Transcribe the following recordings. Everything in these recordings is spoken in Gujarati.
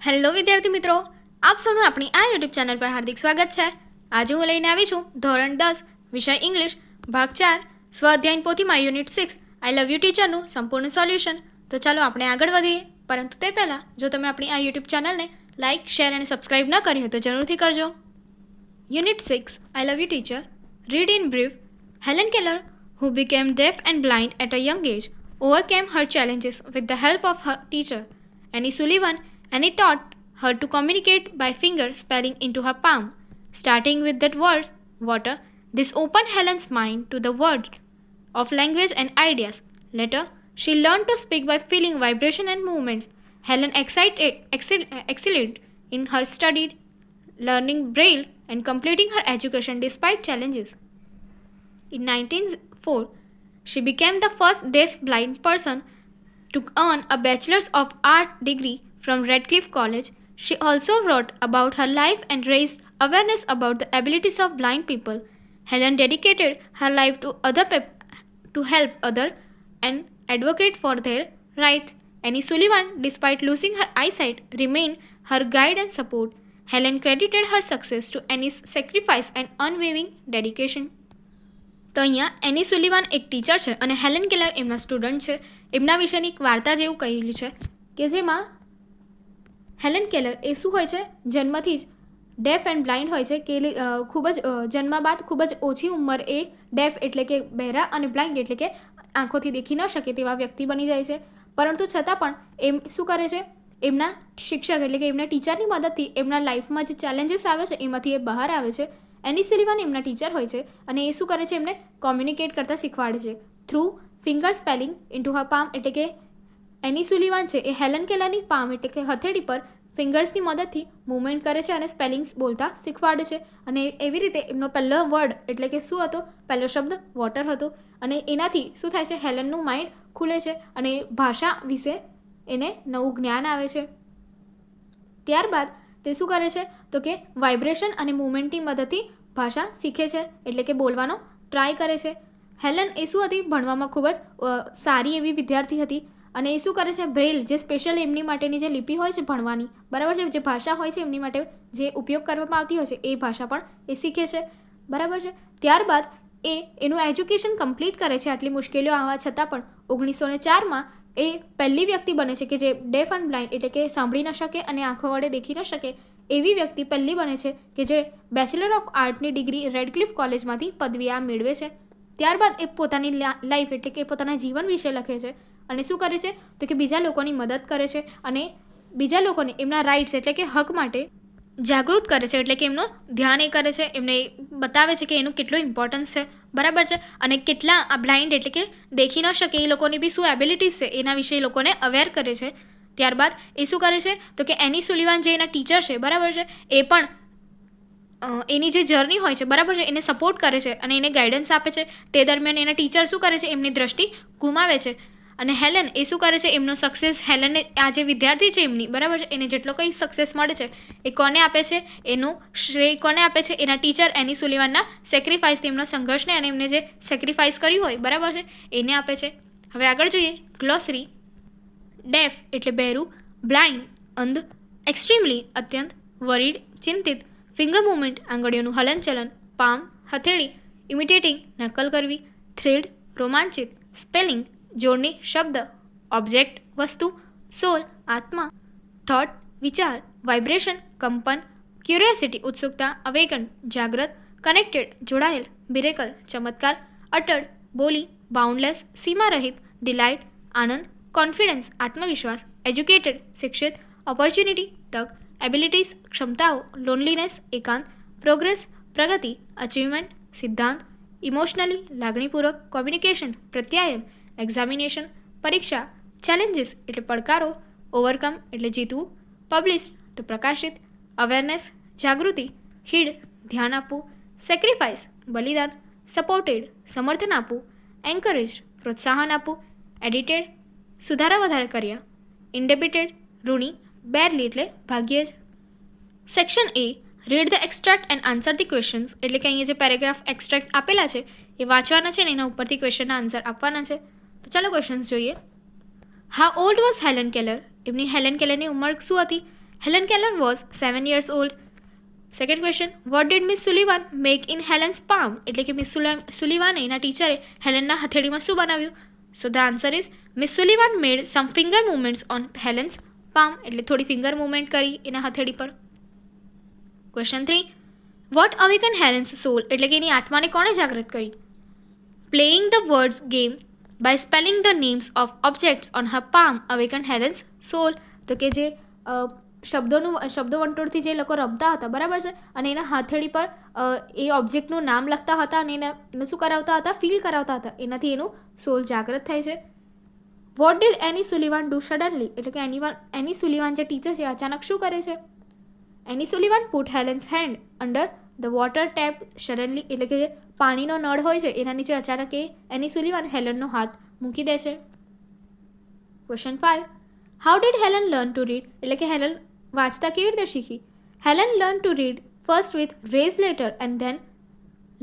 હેલો વિદ્યાર્થી મિત્રો, આપ સૌનું આપણી આ યુટ્યુબ ચેનલ પર હાર્દિક સ્વાગત છે. આજે હું લઈને આવી છું ધોરણ 10 વિષય ઇંગ્લિશ ભાગ 4 સ્વાધ્યાયન પોથીમાં યુનિટ 6 આઈ લવ યુ ટીચરનું સંપૂર્ણ સોલ્યુશન. તો ચાલો આપણે આગળ વધીએ, પરંતુ તે પહેલાં જો તમે આપણી આ યુટ્યુબ ચેનલને લાઇક, શેર અને સબસ્ક્રાઇબ ન કરી હોય તો જરૂરથી કરજો. Unit 6 I love you teacher. Read in brief. Helen Keller, who became deaf and blind at a young age, overcame her challenges with the help of her teacher, Annie Sullivan. Annie taught her to communicate by finger spelling into her palm. Starting with that word, water, this opened Helen's mind to the world of language and ideas. Later, she learned to speak by feeling vibration and movements. Helen excelled in her study, learning Braille and completing her education despite challenges. In 1904, she became the first deaf-blind person to earn a Bachelor's of Art degree from Radcliffe College. She also wrote about her life and raised awareness about the abilities of blind people. Helen dedicated her life to help others and advocate for their rights. Annie Sullivan, despite losing her eyesight, remained her guide and support. Helen credited her success to Annie's sacrifice and unwavering dedication. તો અહીંયા એની સુલિવાન એક ટીચર છે અને હેલન કેલર એમના સ્ટુડન્ટ છે. એમના વિશેની એક વાર્તા જેવું કહેલું છે કે જેમાં હેલન કેલર એ શું હોય છે, જન્મથી જ ડેફ એન્ડ બ્લાઇન્ડ હોય છે કે ખૂબ જ જન્મ બાદ ખૂબ જ ઓછી ઉંમર એ ડેફ એટલે કે બહેરા અને બ્લાઇન્ડ એટલે કે આંખોથી દેખી ન શકે તેવા વ્યક્તિ બની જાય છે. પરંતુ છતાં પણ એમ શું કરે છે, એમના શિક્ષક એટલે કે એમના ટીચરની મદદથી એમના લાઈફમાં જે ચેલેન્જીસ આવે છે એમાંથી એ બહાર આવે છે. એની સુલિવાન એમના ટીચર હોય છે અને એ શું કરે છે, એમને કોમ્યુનિકેટ કરતાં શીખવાડે છે થ્રુ ફિંગર સ્પેલિંગ ઇન્ટુ હર પામ. એટલે કે એની સુલિવાન છે એ હેલન કેલરની પામ એટલે કે હથેળી પર ફિંગર્સની મદદથી મૂવમેન્ટ કરે છે અને સ્પેલિંગ્સ બોલતા શીખવાડે છે. અને એવી રીતે એમનો પહેલો વર્ડ એટલે કે શું હતો, પહેલો શબ્દ વોટર હતો. અને એનાથી શું થાય છે, હેલનનું માઇન્ડ ખુલે છે અને ભાષા વિશે એને નવું જ્ઞાન આવે છે. ત્યારબાદ તે શું કરે છે તો કે વાઇબ્રેશન અને મૂવમેન્ટની મદદથી ભાષા શીખે છે એટલે કે બોલવાનો ટ્રાય કરે છે. હેલન એ શું હતી, ભણવામાં ખૂબ જ સારી એવી વિદ્યાર્થી હતી અને એ શું કરે છે, બ્રેલ જે સ્પેશિયલ એમની માટેની જે લિપિ હોય છે ભણવાની, બરાબર છે, જે ભાષા હોય છે એમની માટે જે ઉપયોગ કરવામાં આવતી હોય છે એ ભાષા પણ એ શીખે છે, બરાબર છે. ત્યારબાદ એનું એજ્યુકેશન કમ્પ્લીટ કરે છે. આટલી મુશ્કેલીઓ આવવા છતાં પણ 1904માં એ પહેલી વ્યક્તિ બને છે કે જે ડેફ એન્ડ બ્લાઇન્ડ એટલે કે સાંભળી ન શકે અને આંખો વડે દેખી ન શકે એવી વ્યક્તિ પહેલી બને છે કે જે બેચલર ઓફ આર્ટની ડિગ્રી રેડક્લિફ કોલેજમાંથી પદવી મેળવે છે. ત્યારબાદ એ પોતાની લાઈફ એટલે કે પોતાના જીવન વિશે લખે છે અને શું કરે છે તો કે બીજા લોકોની મદદ કરે છે અને બીજા લોકોને એમના રાઇટ્સ એટલે કે હક માટે જાગૃત કરે છે. એટલે કે એમનું ધ્યાન એ કરે છે, એમને બતાવે છે કે એનું કેટલું ઇમ્પોર્ટન્સ છે, બરાબર છે. અને કેટલા આ બ્લાઇન્ડ એટલે કે દેખી ન શકે એ લોકોની બી શું એબિલિટીઝ છે એના વિશે એ લોકોને અવેર કરે છે. ત્યારબાદ એ શું કરે છે તો કે એની સુલિવાન જે એના ટીચર છે, બરાબર છે, એ પણ એની જે જર્ની હોય છે, બરાબર છે, એને સપોર્ટ કરે છે અને એને ગાઈડન્સ આપે છે. તે દરમિયાન એના ટીચર શું કરે છે, એમની દ્રષ્ટિ ગુમાવે છે અને હેલન એ શું કરે છે, એમનો સક્સેસ હેલનને આ જે વિદ્યાર્થી છે એમની, બરાબર છે, એને જેટલો કંઈ સક્સેસ મળે છે એ કોને આપે છે, એનું શ્રેય કોને આપે છે, એના ટીચર એની સુલિવાનના સેક્રિફાઈસ, તેમના સંઘર્ષને અને એમને જે સેક્રિફાઈસ કર્યું હોય, બરાબર છે, એને આપે છે. હવે આગળ જોઈએ ગ્લોસરી. ડેફ એટલે બહેરું, બ્લાઇન્ડ અંધ, એક્સ્ટ્રીમલી અત્યંત, વરીડ ચિંતિત, ફિંગર મૂવમેન્ટ આંગળીઓનું હલનચલન, પામ હથેળી, ઇમિટેટિંગ નકલ કરવી, થ્રિલ્ડ રોમાંચિત, સ્પેલિંગ જોડણી શબ્દ, ઓબ્જેક્ટ વસ્તુ, સોલ આત્મા, થોટ વિચાર, વાઇબ્રેશન કંપન, ક્યુરિયોસિટી ઉત્સુકતા, અવેકન જાગ્રત, કનેક્ટેડ જોડાયેલ, મિરેકલ ચમત્કાર, અટળ બોલી, બાઉન્ડલેસ સીમારહિત, ડિલાઇટ આનંદ, કોન્ફિડન્સ આત્મવિશ્વાસ, એજ્યુકેટેડ શિક્ષિત, ઓપોર્ચ્યુનિટી તક, એબિલિટીઝ ક્ષમતાઓ, લોનલીનેસ એકાંત, પ્રોગ્રેસ પ્રગતિ, અચીવમેન્ટ સિદ્ધાંત, ઇમોશનલી લાગણીપૂર્વક, કોમ્યુનિકેશન પ્રત્યાયન, એક્ઝામિનેશન પરીક્ષા, ચેલેન્જીસ એટલે પડકારો, ઓવરકમ એટલે જીતવું, પબ્લિશ તો પ્રકાશિત, અવેરનેસ જાગૃતિ, હીડ ધ્યાન આપવું, સેક્રિફાઈસ બલિદાન, સપોર્ટેડ સમર્થન આપવું, એન્કરેજ પ્રોત્સાહન આપવું, એડિટેડ સુધારા વધારા કર્યા, ઇન્ડેબિટેડ ઋણી, બેરલી એટલે ભાગ્યે જ. Section A read the extract and answer the questions. એટલે કે અહીંયા જે પેરેગ્રાફ એક્સ્ટ્રેક્ટ આપેલા છે એ વાંચવાના છે ને એના ઉપરથી ક્વેશ્ચનના આન્સર આપવાના છે. તો ચાલો ક્વેશ્ચન્સ જોઈએ. How old was Helen Keller? એમની હેલન કેલરની ઉંમર શું હતી? Helen Keller was 7 years old. Second question, what did Miss Sullivan make in Helen's palm? એટલે કે મિસ સુલિવાને એના ટીચરે હેલનના હથેળીમાં શું બનાવ્યું? So the answer is Miss Sullivan made some finger movements on Helen's palm. એટલે થોડી finger movement કરી એના હથેળી પર. Question 3, what awakened Helen's soul? એટલે કે એની આત્માને કોણે જાગૃત કરી? Playing the words game by spelling the names of objects on her palm awakened Helen's soul. તો કે જે શબ્દો વંટોળથી જે લોકો રમતા હતા, બરાબર છે, અને એના હથેળી પર એ ઓબ્જેક્ટનું નામ લખતા હતા અને એને શું કરાવતા હતા? ફીલ કરાવતા હતા. એનાથી એનું સોલ જાગૃત થાય છે. What did any Sullivan do suddenly? એટલે કે એની સુલિવાન જે ટીચર છે અચાનક શું કરે છે? Annie Sullivan put Helen's hand under the water tap suddenly. એટલે કે જે પાણીનો નળ હોય છે એના નીચે અચાનક એની સુલિવાન હેલનનો હાથ મૂકી દે છે. Question 5, how did Helen learn to read? એટલે કે હેલન વાંચતા કેવી રીતે શીખી? Helen learn to read first with raised letter and then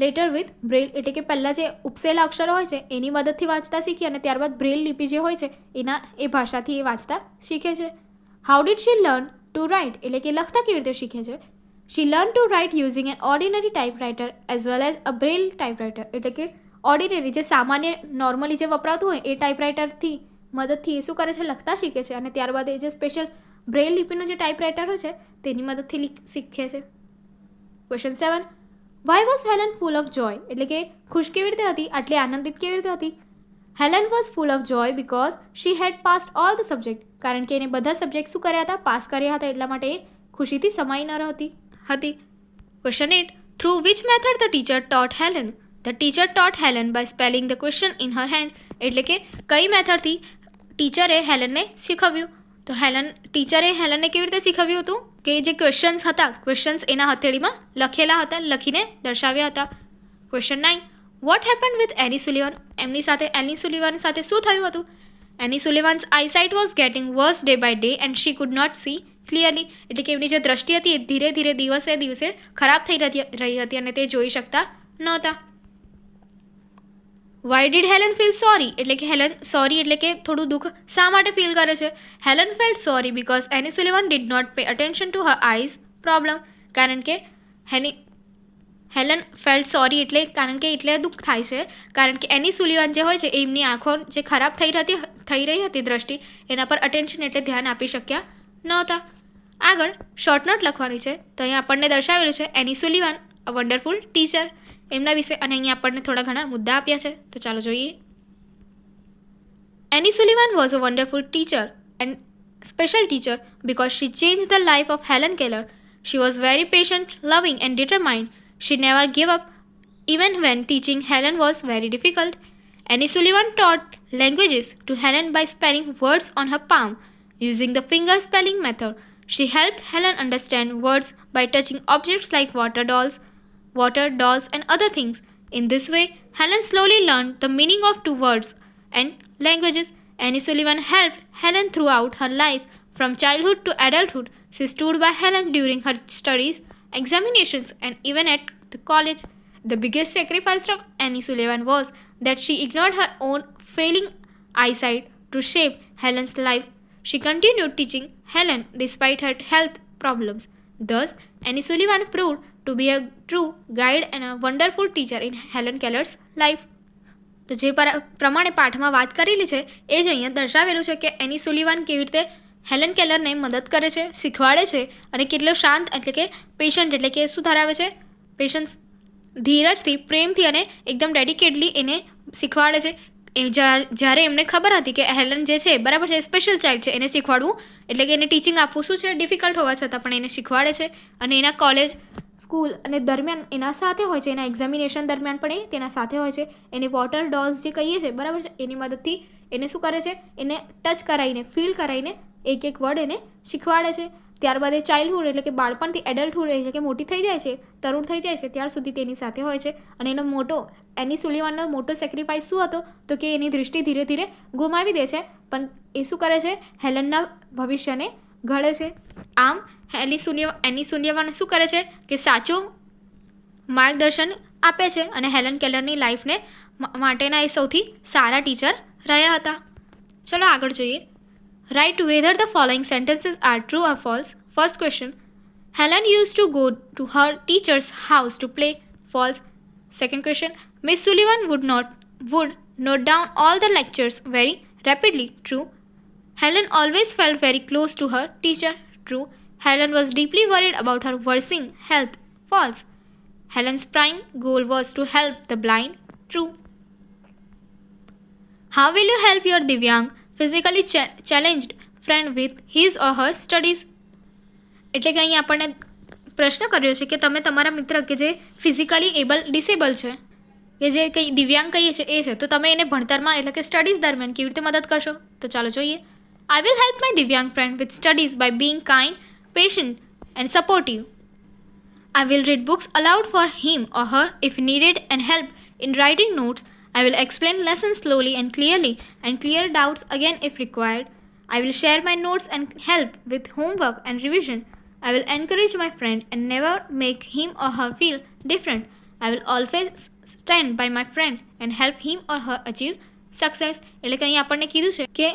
later with Braille. એટલે કે પહેલાં જે ઉપસેલા અક્ષરો હોય છે એની મદદથી વાંચતા શીખી અને ત્યારબાદ બ્રેલ લિપિ જે હોય છે એ ભાષાથી એ વાંચતા શીખે છે. How did she learn to write? એટલે કે લખતા કેવી રીતે શીખે છે? She learn to write using an ordinary typewriter as well as a Braille typewriter. એટલે કે ઓર્ડિનરી જે સામાન્ય નોર્મલી જે વપરાતું હોય એ ટાઈપરાઇટરથી મદદથી એ શું કરે છે? લખતા શીખે છે. અને ત્યારબાદ એ જે સ્પેશિયલ બ્રેલ લિપિનો જે ટાઈપરાઇટર હોય છે તેની મદદથી શીખે છે. Question 7, why was Helen full of જોય? એટલે કે ખુશ કેવી રીતે હતી? આટલી આનંદિત કેવી રીતે હતી? Helen was full of joy because she had passed all the subject. કારણ કે એને બધા સબ્જેક્ટ શું કર્યા હતા? પાસ કર્યા હતા. એટલા માટે એ ખુશીથી સમાઈ ન હતી. Question 8, through which method the teacher taught Helen? The teacher taught Helen by spelling the question in her hand. એટલે કે કઈ મેથડથી ટીચરે હેલનને શીખવ્યું? તો ટીચરે હેલનને કેવી રીતે શીખવ્યું હતું? કે જે ક્વેશ્ચન્સ હતા, ક્વેશ્ચન્સ એના હથેળીમાં લખેલા હતા, લખીને દર્શાવ્યા હતા. Question 9, what happen with Annie Sullivan? Annie Sullivan સાથે શું થયું હતું? Annie Sullivan's eyesight was getting worse day by day and she could not see clearly. એટલે કે એમની જે દ્રષ્ટિ હતી એ ધીરે ધીરે દિવસે ખરાબ થઈ રહી હતી અને તે જોઈ શકતા નહોતા. Why did Helen feel sorry? એટલે કે હેલન સોરી એટલે કે થોડું દુઃખ શા માટે ફીલ કરે છે? Helen felt sorry because Annie Sullivan did not pay attention to her eyes problem. કારણ કે હેલન ફેલ્ટ સોરી એટલે દુઃખ થાય છે કારણ કે એની સુલિવાન જે હોય છે એમની આંખો જે ખરાબ થઈ રહી હતી દ્રષ્ટિ એના પર અટેન્શન એટલે ધ્યાન આપી શક્યા નહોતા. આગળ શોર્ટ નોટ લખવાની છે. તો અહીંયા આપણને દર્શાવેલું છે એની સુલિવાન અ વન્ડરફુલ ટીચર એમના વિશે, અને અહીંયા આપણને થોડા ઘણા મુદ્દા આપ્યા છે. તો ચાલો જોઈએ. Annie Sullivan was a wonderful teacher and special teacher because she changed the life of Helen Keller. She was very patient, loving and determined. She never gave up even when teaching Helen was very difficult. Annie Sullivan taught languages to Helen by spelling words on her palm using the finger spelling method. She helped Helen understand words by touching objects like water dolls and other things. In this way, Helen slowly learned the meaning of two words and languages. Annie Sullivan helped Helen throughout her life, from childhood to adulthood. She stood by Helen during her studies, examinations, and even at the college. The biggest sacrifice of Annie Sullivan was that she ignored her own failing eyesight to shape Helen's life. She continued teaching Helen despite her health problems. Thus, Annie Sullivan proved to be a true guide and a wonderful teacher in Helen Keller's life. તો જે પ્રમાણે પાઠમાં વાત કરેલી છે એ જ અહીંયા દર્શાવેલું છે કે એની સુલિવાન કેવી રીતે હેલન કેલરને મદદ કરે છે, શીખવાડે છે અને કેટલો શાંત એટલે કે પેશન્ટ એટલે કે શું ધરાવે છે? પેશન્સ, ધીરજથી, પ્રેમથી અને એકદમ ડેડિકેટલી એને શીખવાડે છે. જ્યારે એમને ખબર હતી કે હેલન જે છે બરાબર છે સ્પેશિયલ ચાઇલ્ડ છે, એને શીખવાડવું એટલે કે એને ટીચિંગ આપવું શું છે ડિફિકલ્ટ હોવા છતાં પણ એને શીખવાડે છે. અને એના કોલેજ, સ્કૂલ અને દરમિયાન એના સાથે હોય છે, એના એક્ઝામિનેશન દરમિયાન પણ એ તેના સાથે હોય છે. એને વોટર ડોલ્સ જે કહીએ છીએ બરાબર છે એની મદદથી એને શું કરે છે? એને ટચ કરાવીને, ફીલ કરાવીને એક એક વર્ડ એને શીખવાડે છે. ત્યારબાદ એ ચાઇલ્ડહુડ એટલે કે બાળપણથી એડલ્ટહુડ એટલે કે મોટી થઈ જાય છે, તરુણ થઈ જાય છે ત્યાર સુધી તેની સાથે હોય છે. અને એનો એની સુલિવાનનો મોટો સેક્રિફાઈસ શું હતો? તો કે એની દૃષ્ટિ ધીરે ધીરે ગુમાવી દે છે, પણ એ શું કરે છે? હેલનના ભવિષ્યને ઘડે છે. આમ એની સુલિવાન શું કરે છે કે સાચું માર્ગદર્શન આપે છે અને હેલન કેલરની લાઈફને માટેના એ સૌથી સારા ટીચર રહ્યા હતા. ચલો આગળ જોઈએ. Write whether the following sentences are true or false. First question. Helen used to go to her teacher's house to play. False. Second question. Miss Sullivan would note down all the lectures very rapidly. True. Helen always felt very close to her teacher. True. Helen was deeply worried about her worsening health. False. Helen's prime goal was to help the blind. True. How will you help your Divyang, physically challenged friend with his or her studies? એટલે કે અહીં આપણને પ્રશ્ન કર્યો છે કે તમે તમારા મિત્ર કે જે ફિઝિકલી ડિસેબલ છે કે જે કંઈ દિવ્યાંગ કહીએ છીએ એ છે તો તમે એને ભણતરમાં એટલે કે સ્ટડીઝ દરમિયાન કેવી રીતે મદદ કરશો? તો ચાલો જોઈએ. I will help my Divyang friend with studies by being kind, patient and supportive. I will read books aloud for him or her if needed and help in writing notes. I will explain lessons slowly and clearly and clear doubts again if required. I will share my notes and help with homework and revision. I will encourage my friend and never make him or her feel different. I will always stand by my friend and help him or her achieve success. એટલે કે અહીં આપણને કીધું છે કે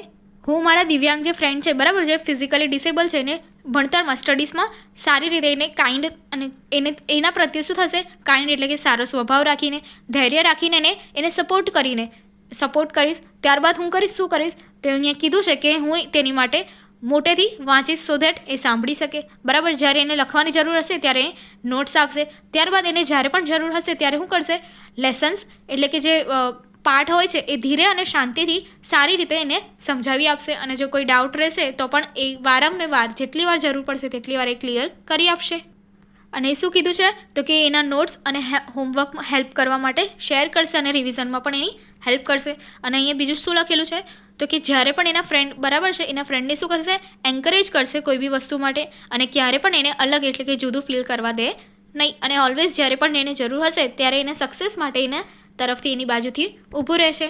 હું મારા દિવ્યાંગ જે ફ્રેન્ડ છે બરાબર જે ફિઝિકલી ડિસેબલ છે એને ભણતરમાં સ્ટડીઝમાં સારી રીતે એને કાઇન્ડ અને એના પ્રત્યે શું થશે કાઇન્ડ એટલે કે સારો સ્વભાવ રાખીને ધૈર્ય રાખીને એને સપોર્ટ કરીશ. ત્યારબાદ હું શું કરીશ તો અહીંયા કીધું છે કે હું તેની માટે મોટેથી વાંચીશ સો ધેટ એ સાંભળી શકે બરાબર. જ્યારે એને લખવાની જરૂર હશે ત્યારે નોટ્સ આપશે. ત્યારબાદ એને જ્યારે પણ જરૂર હશે ત્યારે શું કરશે લેસન્સ એટલે કે જે પાઠ હોય છે એ ધીરે અને શાંતિથી સારી રીતે એને સમજાવી આપશે અને જો કોઈ ડાઉટ રહેશે તો પણ એ વારંવાર જેટલી વાર જરૂર પડશે તેટલી વાર એ ક્લિયર કરી આપશે. અને શું કીધું છે તો કે એના નોટ્સ અને હોમવર્કમાં હેલ્પ કરવા માટે શેર કરશે અને રિવિઝનમાં પણ એની હેલ્પ કરશે. અને અહીંયા બીજું શું લખેલું છે તો કે જ્યારે પણ એના ફ્રેન્ડ બરાબર છે એના ફ્રેન્ડને શું કરશે એન્કરેજ કરશે કોઈ બી વસ્તુ માટે અને ક્યારે પણ એને અલગ એટલે કે જુદું ફીલ કરવા દે નહીં અને ઓલવેઝ જ્યારે પણ એને જરૂર હશે ત્યારે એને સક્સેસ માટે એના તરફથી એની બાજુથી ઊભું રહેશે.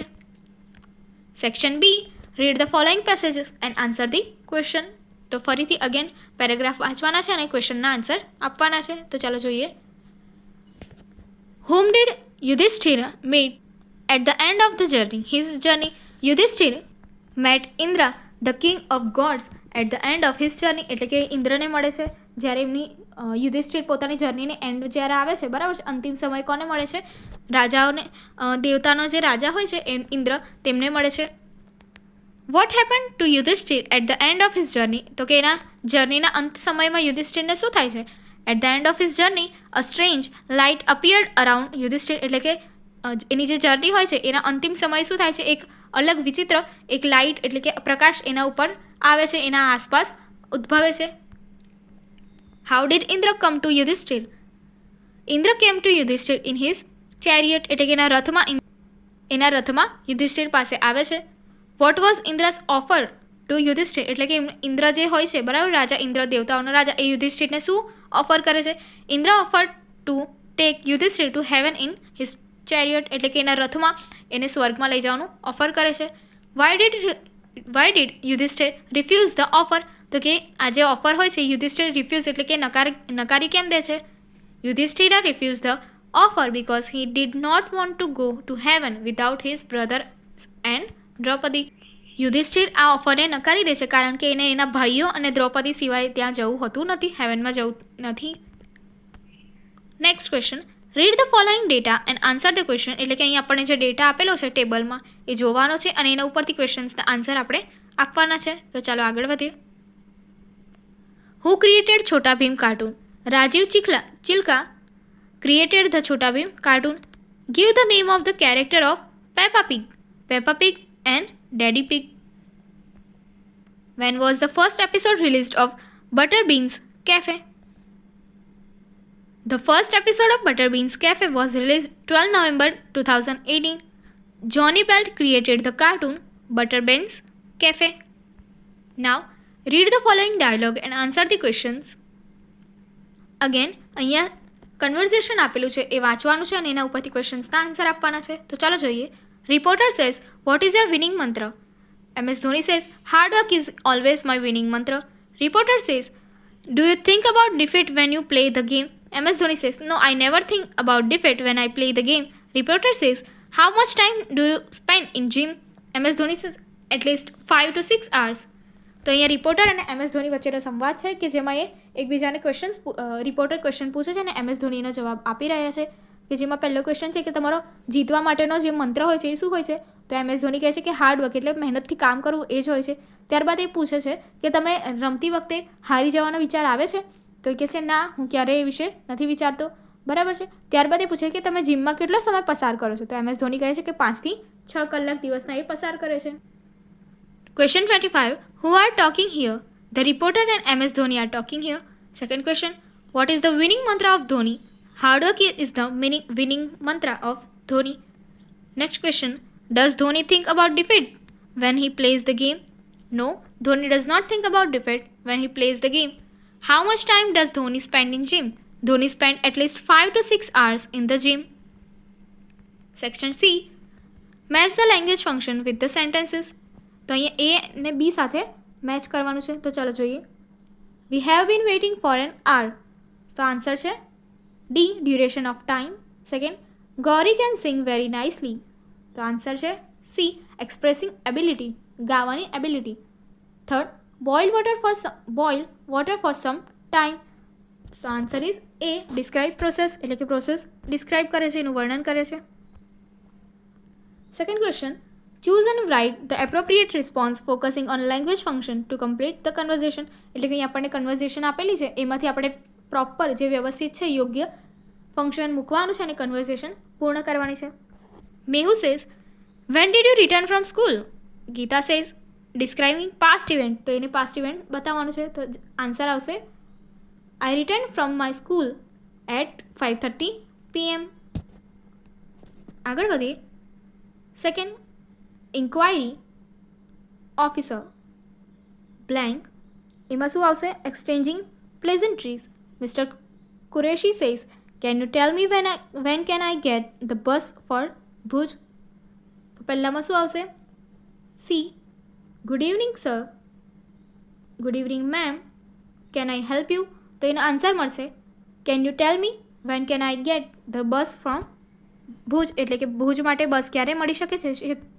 Section B. Read the following passages and answer the question. તો ફરીથી અગેન પેરેગ્રાફ વાંચવાના છે અને ક્વેશ્ચનના આન્સર આપવાના છે. તો ચાલો જોઈએ. Whom did Yudhishthira meet at the end of the journey? His journey. Yudhishthira met Indra, the king of gods, at the end of his journey. એટલે કે ઇન્દ્રને મળે છે જ્યારે એમની યુધિષ્ઠિર પોતાની જર્નીને એન્ડ જ્યારે આવે છે બરાબર છે અંતિમ સમય કોને મળે છે રાજાઓને દેવતાનો જે રાજા હોય છે ઇન્દ્ર તેમને મળે છે. What happen to Yudhishthir at the end of his journey? તો કે એના જર્નીના અંત સમયમાં યુધિષ્ઠિરને શું થાય છે? At the end of his journey a strange light appeared around Yudhishthir. એટલે કે એની જે જર્ની હોય છે એના અંતિમ સમયે શું થાય છે એક અલગ વિચિત્ર એક લાઇટ એટલે કે પ્રકાશ એના ઉપર આવે છે એના આસપાસ ઉદ્ભવે છે. How did Indra come to Yudhishthira? Indra came to Yudhishthira in his chariot. એટલે કે એના રથમાં યુધિષ્ઠિર પાસે આવે છે. What was Indra's offer to Yudhishthira? એટલે કે ઇન્દ્ર જે હોય છે બરાબર રાજા ઇન્દ્ર દેવતાઓનો રાજા એ યુધિષ્ઠિરને શું ઓફર કરે છે? Indra offer to take Yudhishthir to heaven in his chariot. એટલે કે એના રથમાં એને સ્વર્ગમાં લઈ જવાનું ઓફર કરે છે. Why did Yudhishthir refuse the offer? તો કે આ જે ઓફર હોય છે યુધિષ્ઠિર રિફ્યુઝ એટલે કે નકારી કેમ દે છે? Yudhishthira refuse the offer because he did not want to go to heaven without his brother and Draupadi. Yudhishthir આ ઓફરને નકારી દે છે કારણ કે એને એના ભાઈઓ અને દ્રૌપદી સિવાય ત્યાં જવું હોતું નથી હેવનમાં જવું નથી. Next question. Read the following data and answer the question. એટલે કે અહીં આપણને જે ડેટા આપેલો છે ટેબલમાં એ જોવાનો છે અને એના ઉપરથી ક્વેશ્ચન્સના આન્સર આપણે આપવાના છે. તો ચાલો આગળ વધીએ. Who created Chhota Bheem cartoon? Rajiv Chilaka created the Chhota Bheem cartoon. Give the name of the character of Peppa Pig and Daddy Pig. When was the first episode released of Butterbeans cafe? The first episode of Butterbean's Cafe was released 12 November 2018. Johnny Belt created the cartoon Butterbean's Cafe. Now, read the following dialogue and answer the questions. Again, અહીંયા કન્વર્ઝેશન આપેલું છે એ વાંચવાનું છે અને એના ઉપરથી ક્વેશ્ચન્સના આન્સર આપવાના છે. તો ચાલો જોઈએ. Reporter says, what is your winning mantra? MS Dhoni says, hard work is always my winning mantra. Reporter says, do you think about defeat when you play the game? MS Dhoni says, no, I never think about defeat when I play the game. Reporter says, how much time do you spend in gym? MS Dhoni says, at least 5 to 6 hours. તો અહીંયા રિપોર્ટર અને MS ધોની વચ્ચેનો સંવાદ છે કે જેમાં એ એકબીજાને રિપોર્ટર ક્વેશ્ચન પૂછે છે અને MS ધોનીનો જવાબ આપી રહ્યા છે કે જેમાં પહેલો ક્વેશ્ચન છે કે તમારો જીતવા માટેનો જે મંત્ર હોય છે એ શું હોય છે? તો MS ધોની કહે છે કે હાર્ડ વર્ક, એટલે મહેનતથી કામ કરવું એ જ હોય છે. ત્યારબાદ એ પૂછે છે કે તમે રમતી વખતે હારી જવાનો વિચાર આવે છે? તો એ કહે છે ના, હું ક્યારેય એ વિશે નથી વિચારતો. બરાબર છે. ત્યારબાદ એ પૂછે કે તમે જીમમાં કેટલો સમય પસાર કરો છો? તો MS ધોની કહે છે કે 5 થી 6 કલાક દિવસના એ પસાર કરે છે. Question 25. Who are talking here? The reporter and MS Dhoni are talking here. Second question. What is the winning mantra of Dhoni? Hard work is the winning mantra of Dhoni. Next question. Does Dhoni think about defeat when he plays the game? No, Dhoni does not think about defeat when he plays the game. How much time does Dhoni spend in gym? Dhoni spent at least 5 to 6 hours in the gym. Section C. Match the language function with the sentences. તો અહીંયા એ ને બી સાથે મેચ કરવાનું છે. તો ચાલો જોઈએ. We have been waiting for an hour. તો આન્સર છે D, duration of time. Second, Gauri can sing very nicely. તો આન્સર છે સી, એક્સપ્રેસિંગ એબિલિટી, ગાવાની ability. Third, boil water for some time. તો answer is A, describe process, એટલે કે પ્રોસેસ ડિસ્ક્રાઇબ કરે છે, એનું વર્ણન કરે છે. Second question. Choose and write the appropriate response focusing on language function to complete the conversation. એટલે કે અહીં આપણને કન્વર્ઝેશન આપેલી છે, એમાંથી આપણે પ્રોપર જે વ્યવસ્થિત છે યોગ્ય ફંક્શન મૂકવાનું છે અને કન્વર્ઝેશન પૂર્ણ કરવાની છે. Mehu says, when did you return from school? Geeta says, describing past event. તો એને પાસ્ટ ઇવેન્ટ બતાવવાનું છે. તો આન્સર આવશે I returned from my school at 5:30 PM. આગળ વધીએ. સેકન્ડ, ઇન્ક્વાયરી ઓફિસર બ્લેન્ક, એમાં શું આવશે? Exchanging pleasantries. Mr Qureshi says, can you tell me when can I get the bus for Bhuj? તો પહેલાંમાં શું આવશે? C, good evening sir, good evening ma'am, can I help you? તો એનો આન્સર મળશે can you tell me when can I get the bus from Bhuj, એટલે કે ભુજ માટે બસ ક્યારે મળી શકે છે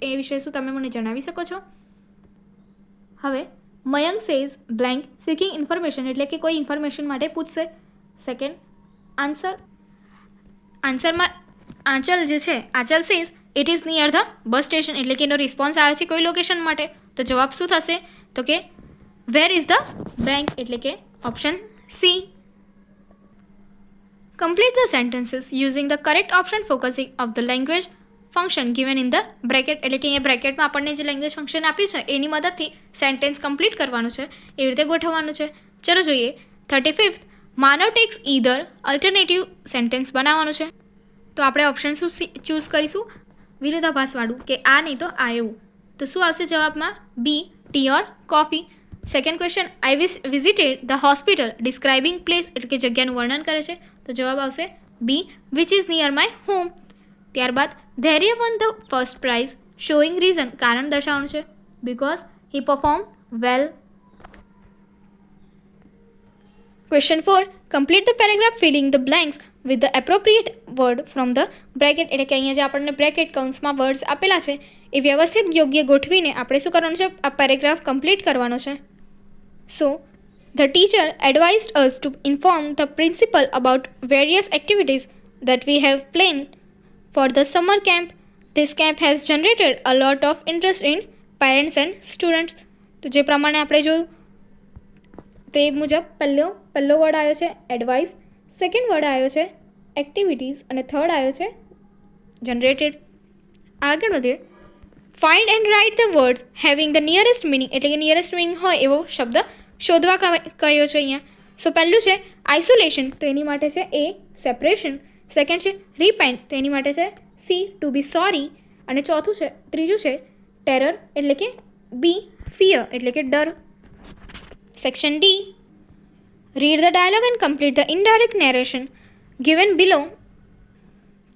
એ વિશે શું તમે મને જણાવી શકો છો? હવે Mayank says blank, seeking information, એટલે કે કોઈ ઇન્ફોર્મેશન માટે પૂછશે. સેકન્ડ, આન્સરમાં આંચલ જે છે, Aanchal says it is near the bus station, એટલે કે એનો રિસ્પોન્સ આવે છે કોઈ લોકેશન માટે. તો જવાબ શું થશે? તો કે વેર ઇઝ ધ બેંક, એટલે કે option C. Complete the sentences using the correct option focusing of the language function given in the bracket. એટલે કે અહીંયા બ્રેકેટમાં આપણને જે લેંગ્વેજ ફંક્શન આપ્યું છે એની મદદથી સેન્ટેન્સ કમ્પ્લીટ કરવાનું છે, એવી રીતે ગોઠવવાનું છે. ચલો જોઈએ. 35th, માનવ ટેક્સ ઈધર અલ્ટરનેટિવ સેન્ટેન્સ બનાવવાનું છે. તો આપણે ઓપ્શન શું ચૂઝ કરીશું? વિરોધાભાસવાળું, કે આ નહીં તો આ એવું. તો શું આવશે જવાબમાં? B, tea or coffee. Second question, I visited the hospital describing place, એટલે કે જગ્યાનું વર્ણન કરે છે. તો જવાબ આવશે B, which is near my home. ત્યારબાદ Dhairya won the first prize showing reason, કારણ દર્શાવવાનું છે. Because he perform well. Question 4, complete the paragraph filling the blanks with the appropriate word from the bracket. એટલે કે અહીંયા જે આપણને બ્રેકેટ કૌંસમાં વર્ડ્સ આપેલા છે એ વ્યવસ્થિત યોગ્ય ગોઠવીને આપણે શું કરવાનું છે? આ પેરેગ્રાફ કમ્પ્લીટ કરવાનો છે. સો the teacher advised us to inform the principal about various activities that we have planned for the summer camp. This camp has generated a lot of interest in parents and students. તો જે પ્રમાણે આપણે જોયું તે મુજબ પહેલો વર્ડ આવ્યો છે એડવાઇસ, સેકન્ડ વર્ડ આવ્યો છે એક્ટિવિટીઝ અને થર્ડ આવ્યો છે જનરેટેડ. આગળ વધીએ. Find and write the words having the nearest meaning, એટલે કે નિયરેસ્ટ મિનિંગ હોય એવો શબ્દ શોધવા કહ્યો છે અહીંયા. સો પહેલું છે આઇસોલેશન, તો એની માટે છે એ, સેપરેશન. સેકન્ડ છે રિપેન્ટ, તો એની માટે છે સી, ટુ બી સોરી. અને ત્રીજું છે ટેરર, એટલે કે બી, ફિયર, એટલે કે ડર. Section D, read the dialogue and complete the indirect narration given below,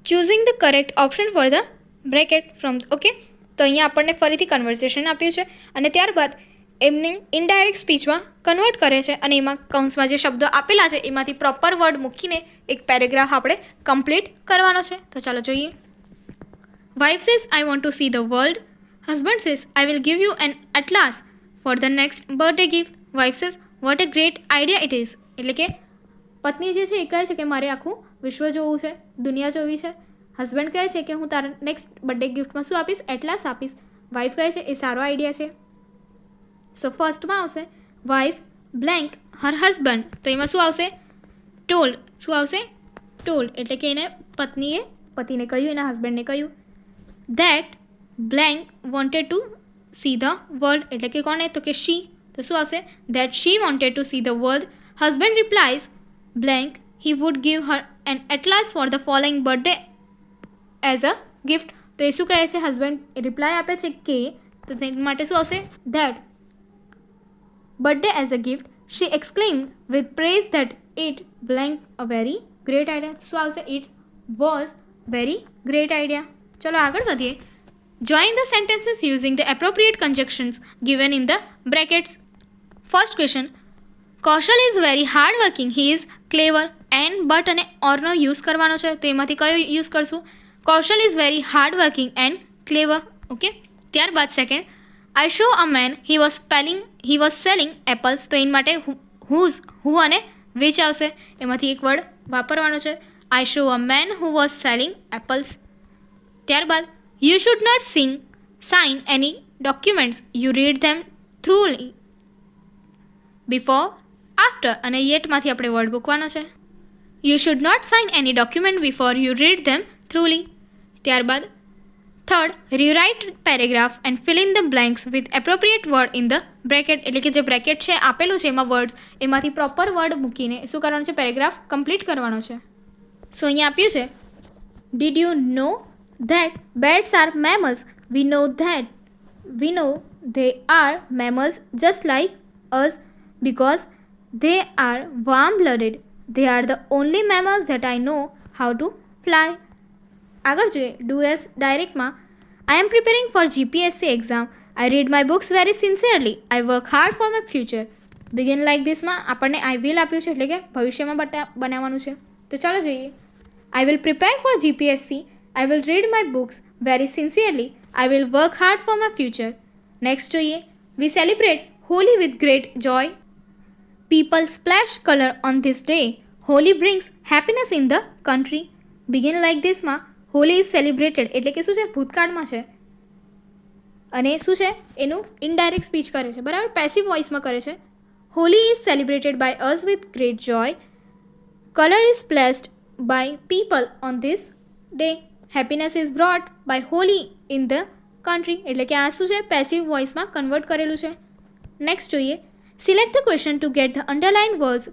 choosing the correct option for the bracket from. Okay, તો અહીંયા આપણને ફરીથી કન્વર્સેશન આપ્યું છે અને ત્યારબાદ એમને ઇનડાયરેક્ટ સ્પીચમાં કન્વર્ટ કરે છે અને એમાં કૌંસમાં જે શબ્દો આપેલા છે એમાંથી પ્રોપર વર્ડ મૂકીને એક પેરેગ્રાફ આપણે કમ્પ્લીટ કરવાનો છે. તો ચાલો જોઈએ. Wife says I want to see the world. Husband says I will give you an atlas for the next birthday gift. Wife says, what a great idea it is. એટલે કે પત્ની જે છે એ કહે છે કે મારે આખું વિશ્વ જોવું છે, દુનિયા જોવી છે. હસબન્ડ કહે છે કે હું તારા નેક્સ્ટ બર્થડે ગિફ્ટમાં શું આપીશ? એટલાસ આપીશ. વાઇફ કહે છે એ સારો આઈડિયા છે. સો ફર્સ્ટમાં આવશે વાઇફ બ્લેન્ક હર હસબન્ડ. તો એમાં શું આવશે? ટોલ્ડ. શું આવશે? ટોલ્ડ. એટલે કે એને પત્નીએ પતિને કહ્યું, એના હસબન્ડને કહ્યું. That blank wanted to see the world. એટલે કે કોને? તો કે શી. તો શું આવશે? That she wanted to see the world. Husband replies blank he would give her an atlas for the following birthday as a gift. તો એ શું કહે છે? હસબન્ડ રિપ્લાય આપે છે કે, તો તેના માટે શું આવશે? That birthday as a gift she exclaimed with praise that it blank a very great idea. શું આવશે? it was very great idea. ચલો આગળ વધીએ. Join the sentences using the appropriate conjunctions given in the brackets. First question, Kaushal is very hard working, he is clever. And but અને ઓરનો યુઝ કરવાનો છે, તો એમાંથી કયો યુઝ કરશું? Kaushal is very hard working and clever. Okay. ત્યારબાદ second, I show a man he was selling apples. તો એના માટે હુ અને વિચ આવશે, એમાંથી એક વર્ડ વાપરવાનો છે. I show a man who was selling apples. ત્યારબાદ you should not sign any documents, you read them thoroughly. Before, after અને યેટમાંથી આપણે વર્ડ મૂકવાનો છે. You should not sign any document before you read them thoroughly. ત્યારબાદ third, rewrite paragraph and fill in the blanks with appropriate word in the bracket. એટલે કે જે બ્રેકેટ છે આપેલું છે એમાં વર્ડ્સ, એમાંથી પ્રોપર વર્ડ મૂકીને શું કરવાનું છે? પેરેગ્રાફ કમ્પ્લીટ કરવાનો છે. સો અહીંયા આપ્યું છે, did you know that bats are mammals? We know they are mammals just like us because they are warm-blooded. They are the only mammals that I know how to fly. આગળ જોઈએ ડુ એસ ડાયરેક્ટમાં. I am preparing for GPSC exam. I read my books very sincerely. I work hard for my future. Begin like this માં આપણને I will આપ્યું છે, એટલે કે ભવિષ્યમાં બનાવવાનું છે. તો ચાલો જોઈએ. I will prepare for GPSC. I will read my books very sincerely. I will work hard for my future. Next જોઈએ. We celebrate Holi with great joy. People splash color on this day. Holi brings happiness in the country. Begin like this માં હોલી ઇઝ સેલિબ્રેટેડ એટલે કે શું છે? ભૂતકાળમાં છે. અને શું છે? એનું ઇનડાયરેક્ટ સ્પીચ કરે છે, બરાબર? પેસિવ વોઇસમાં કરે છે. Holi is celebrated by us with great joy. Colour is splashed by people on this day. Happiness is brought by Holi in the country. એટલે કે આ શું છે? પેસિવ વોઇસમાં કન્વર્ટ કરેલું છે. નેક્સ્ટ જોઈએ. Select the question two get the underline words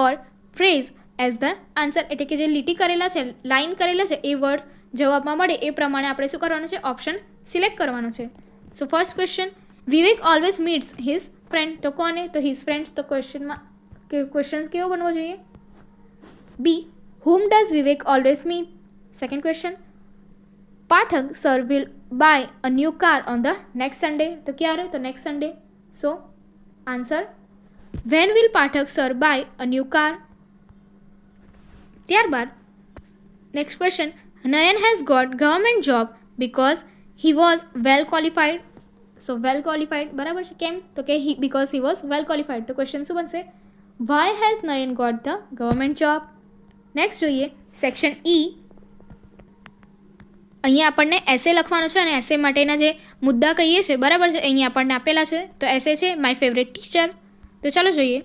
or phrase as the answer. એટલે કે જે લીટી કરેલા છે, લાઇન કરેલા છે, એ વર્ડ્સ જવાબમાં મળે એ પ્રમાણે આપણે શું કરવાનું છે? ઓપ્શન સિલેક્ટ કરવાનો છે. સો ફર્સ્ટ ક્વેશ્ચન, વિવેક ઓલવેઝ મીટ્સ હિઝ ફ્રેન્ડ. તો કોને? તો હિઝ ફ્રેન્ડ્સ. તો ક્વેશ્ચન કેવો બનવો જોઈએ? બી, whom does Vivek always meet? Second question, Pathak sir will buy a new car on the next Sunday. તો ક્યારે? તો next Sunday. So answer, when will Pathak sir buy a new car? ત્યારબાદ next question, Nayan has got government job because he was well qualified. So well qualified બરાબર છે. કેમ? તો કે because he was well qualified. તો question શું બનશે? Why has Nayan got the government job? Next જોઈએ સેક્શન ઈ. અહીંયા આપણને એસે લખવાનો છે અને એસે માટેના જે મુદ્દા કહીએ છીએ, બરાબર છે, અહીંયા આપણને આપેલા છે. તો એસે છે માય ફેવરેટ ટીચર. તો ચાલો જોઈએ.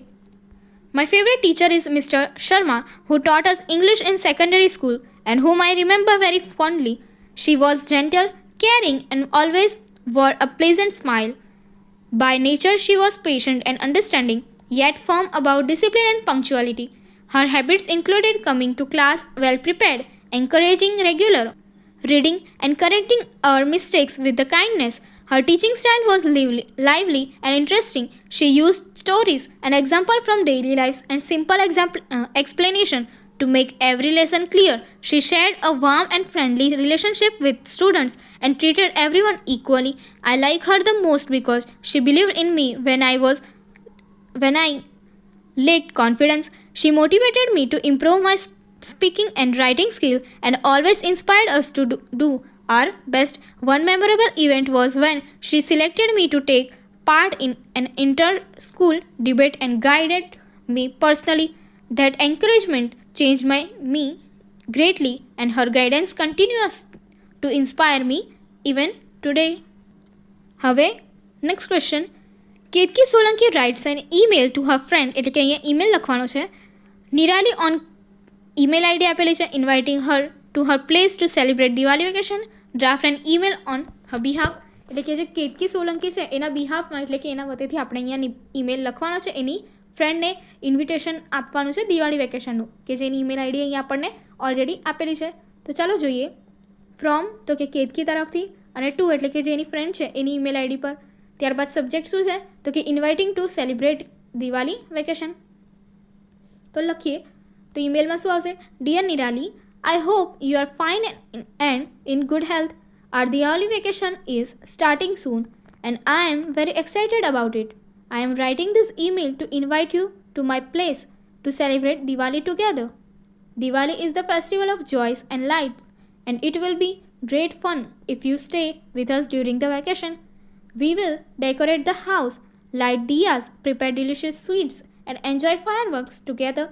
My favourite teacher is mister Sharma who taught us English in secondary school and whom I remember very fondly. She was gentle, caring and always wore a pleasant smile. By nature she was patient and understanding, yet firm about discipline and punctuality. Her habits included coming to class well prepared, encouraging regular reading and correcting our mistakes with the kindness. Her teaching style was lively and interesting. She used stories and examples from daily lives and simple explanation to make every lesson clear. She shared a warm and friendly relationship with students and treated everyone equally. I like her the most because she believed in me when I lacked confidence. She motivated me to improve my speaking and writing skill and always inspired us to do our best. One memorable event was when she selected me to take part in an inter-school debate and guided me personally. That encouragement changed me greatly, and her guidance continues to inspire me even today. હવે next question. Ketaki Solanki writes an email to her friend, એટલે કે અહીંયા ઈમેલ લખવાનો છે. નિરાલી ઓન ઈમેલ આઈડી આપેલી છે, inviting her to her place two celebrate Diwali vacation. Draft an email on her behalf, એટલે કે જે કેતકી સોલંકી છે એના બિહાફમાં, એટલે કે એના વતીથી આપણે અહીંયા ઈમેલ લખવાનો છે, એની ફ્રેન્ડને ઇન્વિટેશન આપવાનું છે દિવાળી વેકેશનનું, કે જેની ઈમેલ આઈડી અહીંયા આપણને ઓલરેડી આપેલી છે. તો ચાલો જોઈએ. ફ્રોમ તો કે કેતકી તરફથી, અને ટુ એટલે કે જે એની ફ્રેન્ડ છે એની ઈમેલ આઈડી પર. ત્યારબાદ સબ્જેક્ટ શું છે તો કે inviting to celebrate Diwali vacation. તો લખીએ તો ઈમેલમાં શું આવશે? Dear Nirali, I hope you are fine and in good health. Our Diwali vacation is starting soon and I am very excited about it. I am writing this email to invite you to my place to celebrate Diwali together. Diwali is the festival of joys and lights, and it will be great fun if you stay with us during the vacation. We will decorate the house, light diyas, prepare delicious sweets, and enjoy fireworks together.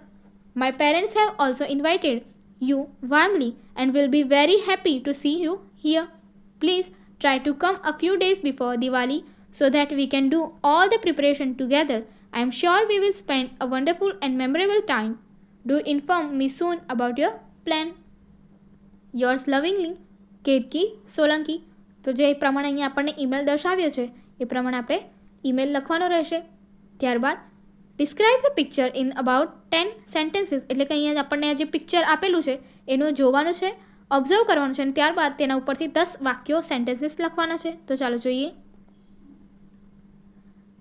My parents have also invited you warmly and will be very happy to see you here. Please try to come a few days before Diwali so that we can do all the preparation together. I am sure we will spend a wonderful and memorable time. Do inform me soon about your plan. Yours lovingly, Ketaki Solanki. તો જે પ્રમાણે અહીંયા આપણને ઈમેલ દર્શાવ્યો છે એ પ્રમાણે આપણે ઈમેલ લખવાનો રહેશે. ત્યારબાદ describe the picture in about 10 sentences, એટલે કે અહીંયા આપણને આ જે પિક્ચર આપેલું છે એનું જોવાનું છે, ઓબ્ઝર્વ કરવાનું છે, અને ત્યારબાદ તેના ઉપરથી 10 વાક્યો સેન્ટેન્સીસ લખવાના છે. તો ચાલો જોઈએ.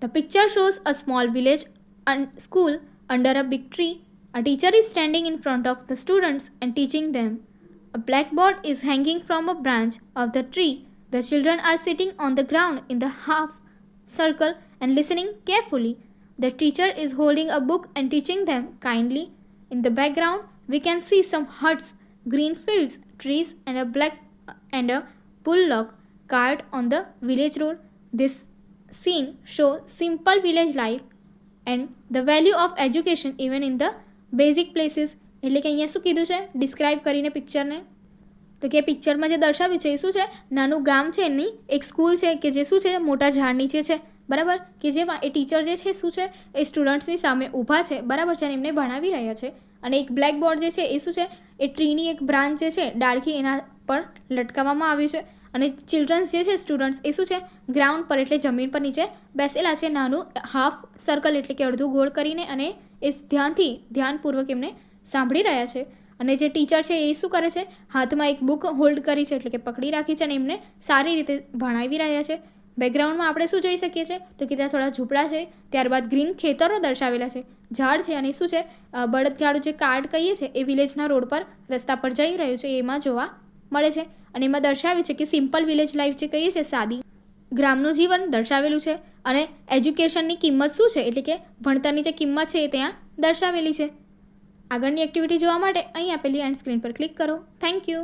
The picture shows a small village school under a big tree. A teacher is standing in front of the students and teaching them. A blackboard is hanging from a branch of the tree. The children are sitting on the ground in the half circle and listening carefully. The teacher is holding a book and teaching them kindly. In the background, we can see some huts, green fields, trees, and a bullock cart on the village road. This scene shows simple village life and the value of education even in the basic places. એટલે કે અહીંયા શું કીધું છે ડિસ્ક્રાઇબ કરીને પિક્ચરને? તો કે પિક્ચરમાં જે દર્શાવ્યું છે એ શું છે? નાનું ગામ છે, એની એક સ્કૂલ છે કે જે શું છે મોટા ઝાડ નીચે છે, બરાબર, કે જેમાં એ ટીચર જે છે શું છે એ સ્ટુડન્ટ્સની સામે ઊભા છે, બરાબર છે, અને એમને ભણાવી રહ્યા છે. અને એક બ્લેકબોર્ડ જે છે એ શું છે એ ટ્રીની એક બ્રાન્ચ જે છે ડાળખી એના પર લટકાવવામાં આવ્યું છે. અને ચિલ્ડ્રન્સ જે છે સ્ટુડન્ટ્સ એ શું છે ગ્રાઉન્ડ પર એટલે જમીન પર નીચે બેસેલા છે, નાનું હાફ સર્કલ એટલે કે અડધું ગોળ કરીને, અને એ ધ્યાનપૂર્વક એમને સાંભળી રહ્યા છે. અને જે ટીચર છે એ શું કરે છે? હાથમાં એક બુક હોલ્ડ કરી છે, એટલે કે પકડી રાખી છે, અને એમને સારી રીતે ભણાવી રહ્યા છે. બેકગ્રાઉન્ડમાં આપણે શું જોઈ શકીએ છીએ તો કે ત્યાં થોડા ઝૂંપડા છે, ત્યારબાદ ગ્રીન ખેતરો દર્શાવેલા છે, ઝાડ છે, અને શું છે બળદગાડું જે કાર્ડ કહીએ છીએ એ વિલેજના રોડ પર રસ્તા પર જઈ રહ્યું છે એમાં જોવા મળે છે. અને એમાં દર્શાવ્યું છે કે સિમ્પલ વિલેજ લાઈફ જે કહીએ છીએ સાદી ગ્રામનું જીવન દર્શાવેલું છે. અને એજ્યુકેશનની કિંમત શું છે એટલે કે ભણતરની જે કિંમત છે એ ત્યાં દર્શાવેલી છે. આગળની એક્ટિવિટી જોવા માટે અહીં આપેલી એન્ડ સ્ક્રીન પર ક્લિક કરો. Thank you.